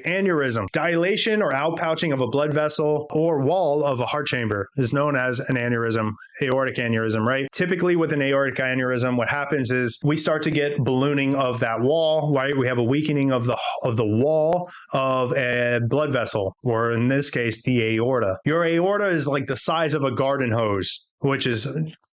Aneurysm, dilation or outpouching of a blood vessel or wall of a heart chamber is known as an aneurysm, aortic aneurysm, right? Typically with an aortic aneurysm, what happens is we start to get ballooning of that wall, right? We have a weakening of the wall of a blood vessel, or in this case, the aorta. Your aorta is like the size of a garden hose, which is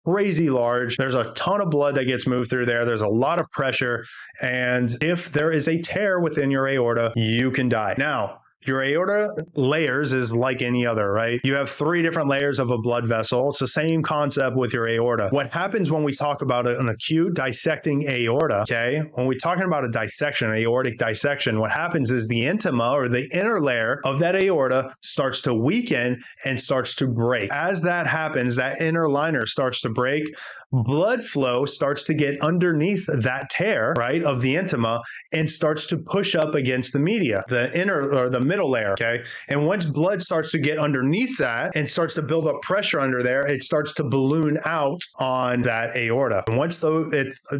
crazy large. There's a ton of blood that gets moved through there. There's a lot of pressure. And if there is a tear within your aorta, you can die. Now, your aorta layers is like any other, right? You have 3 different layers of a blood vessel. It's the same concept with your aorta. What happens when we talk about an acute dissecting aorta, okay? When we're talking about a dissection, aortic dissection, what happens is the intima or the inner layer of that aorta starts to weaken and starts to break. As that happens, that inner liner starts to break. Blood flow starts to get underneath that tear, right, of the intima and starts to push up against the media, the inner or the middle layer, okay? And once blood starts to get underneath that and starts to build up pressure under there, it starts to balloon out on that aorta. And once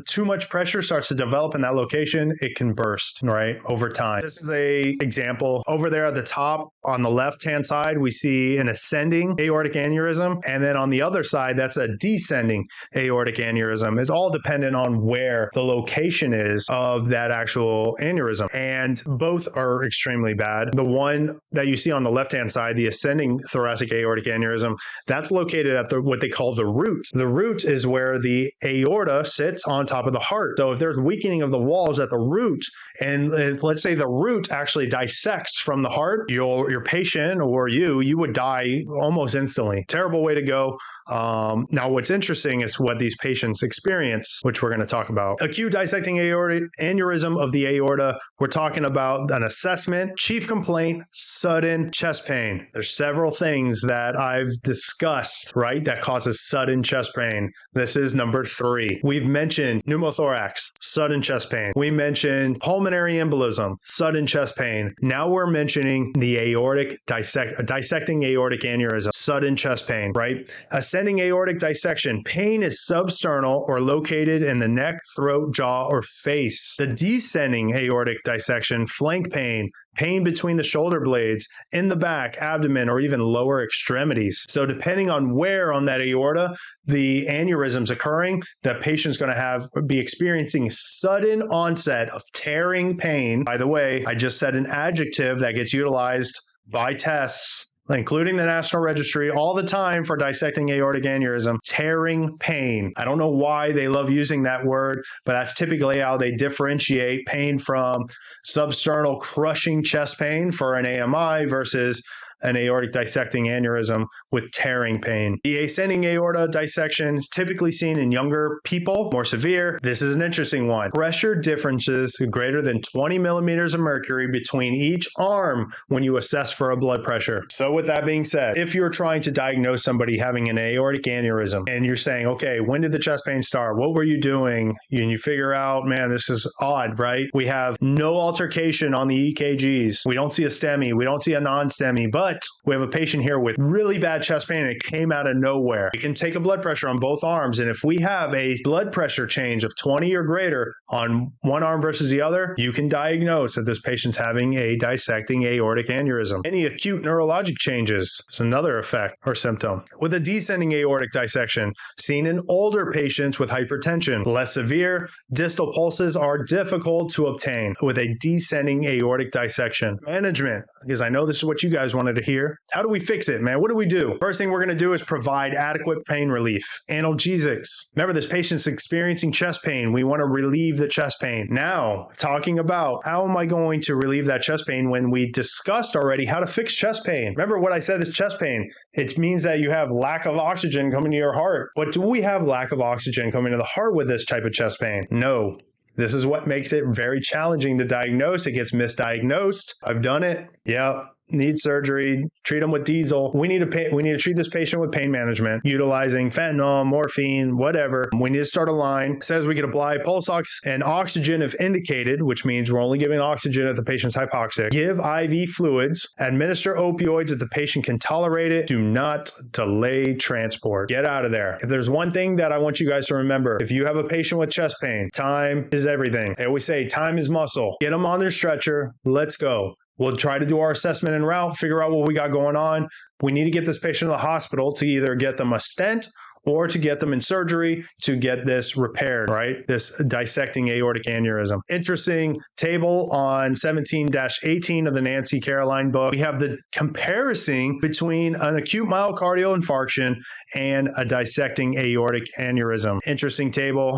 too much pressure starts to develop in that location, it can burst, right, over time. This is an example. Over there at the top on the left-hand side, we see an ascending aortic aneurysm. And then on the other side, that's a descending aortic aneurysm. It's all dependent on where the location is of that actual aneurysm. And both are extremely bad. The one that you see on the left-hand side, the ascending thoracic aortic aneurysm, that's located at what they call the root. The root is where the aorta sits on top of the heart. So if there's weakening of the walls at the root, and let's say the root actually dissects from the heart, your patient or you would die almost instantly. Terrible way to go. Now, what's interesting is what these patients experience, which we're going to talk about. Acute dissecting aortic aneurysm of the aorta. We're talking about an assessment, chief complaint, sudden chest pain. There's several things that I've discussed, right, that causes sudden chest pain. This is number 3. We've mentioned pneumothorax, sudden chest pain. We mentioned pulmonary embolism, sudden chest pain. Now we're mentioning the aortic dissecting aortic aneurysm, sudden chest pain, right? Ascending aortic dissection. Pain is substernal or located in the neck, throat, jaw, or face. The descending aortic dissection, flank pain, pain between the shoulder blades, in the back, abdomen, or even lower extremities. So depending on where on that aorta the aneurysm's occurring, the patient's going to be experiencing sudden onset of tearing pain. By the way, I just said an adjective that gets utilized by tests, including the National Registry, all the time for dissecting aortic aneurysm, tearing pain. I don't know why they love using that word, but that's typically how they differentiate pain from substernal crushing chest pain for an AMI versus an aortic dissecting aneurysm with tearing pain. The ascending aorta dissection is typically seen in younger people, more severe. This is an interesting one. Pressure differences greater than 20 millimeters of mercury between each arm when you assess for a blood pressure. So with that being said, if you're trying to diagnose somebody having an aortic aneurysm and you're saying, okay, when did the chest pain start? What were you doing? And you figure out, man, this is odd, right? We have no altercation on the EKGs. We don't see a STEMI. We don't see a non-STEMI, but we have a patient here with really bad chest pain and it came out of nowhere. We can take a blood pressure on both arms, and if we have a blood pressure change of 20 or greater on one arm versus the other, you can diagnose that this patient's having a dissecting aortic aneurysm. Any acute neurologic changes is another effect or symptom. With a descending aortic dissection, seen in older patients with hypertension, less severe, distal pulses are difficult to obtain with a descending aortic dissection. Management, because I know this is what you guys wanted to hear. How do we fix it, man? What do we do? First thing we're going to do is provide adequate pain relief. Analgesics. Remember, this patient's experiencing chest pain. We want to relieve the chest pain. Now, talking about how am I going to relieve that chest pain when we discussed already how to fix chest pain. Remember what I said is chest pain. It means that you have lack of oxygen coming to your heart. But do we have lack of oxygen coming to the heart with this type of chest pain? No. This is what makes it very challenging to diagnose. It gets misdiagnosed. I've done it. Yeah. Need surgery, treat them with diesel. We need to treat this patient with pain management, utilizing fentanyl, morphine, whatever. We need to start a line. It says we can apply pulse ox and oxygen if indicated, which means we're only giving oxygen if the patient's hypoxic. Give IV fluids. Administer opioids if the patient can tolerate it. Do not delay transport. Get out of there. If there's one thing that I want you guys to remember, if you have a patient with chest pain, time is everything. They always say time is muscle. Get them on their stretcher. Let's go. We'll try to do our assessment en route, figure out what we got going on. We need to get this patient to the hospital to either get them a stent or to get them in surgery to get this repaired, right? This dissecting aortic aneurysm. Interesting table on 17-18 of the Nancy Caroline book. We have the comparison between an acute myocardial infarction and a dissecting aortic aneurysm. Interesting table.